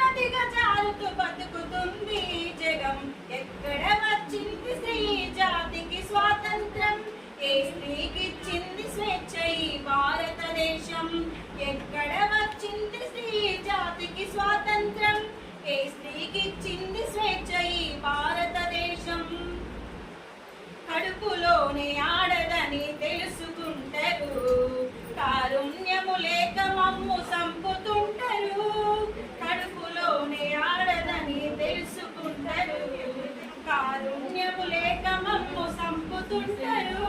నదిగా జారుతూ బతుకుతుంది జగం. ఎక్కడ వచ్చింది స్త్రీ జాతికి స్వాతంత్రం? ఏ స్త్రీకిచ్చింది స్వేచ్ఛ ఈ భారతదేశం? ఎక్కడ వచ్చింది స్త్రీ జాతికి స్వాతంత్రం? ఏ స్త్రీకిచ్చింది స్వేచ్ఛ ఈ భారతదేశం? కడుపులోనే ఆడదని తెలుసుకుంటారు, కారుణ్యము లేక మమ్ము సంపుతుంటారు. కడుపులోనే ఆడదని తెలుసుకుంటారు, కారుణ్యము లేక మమ్ము సంపుతుంటారు.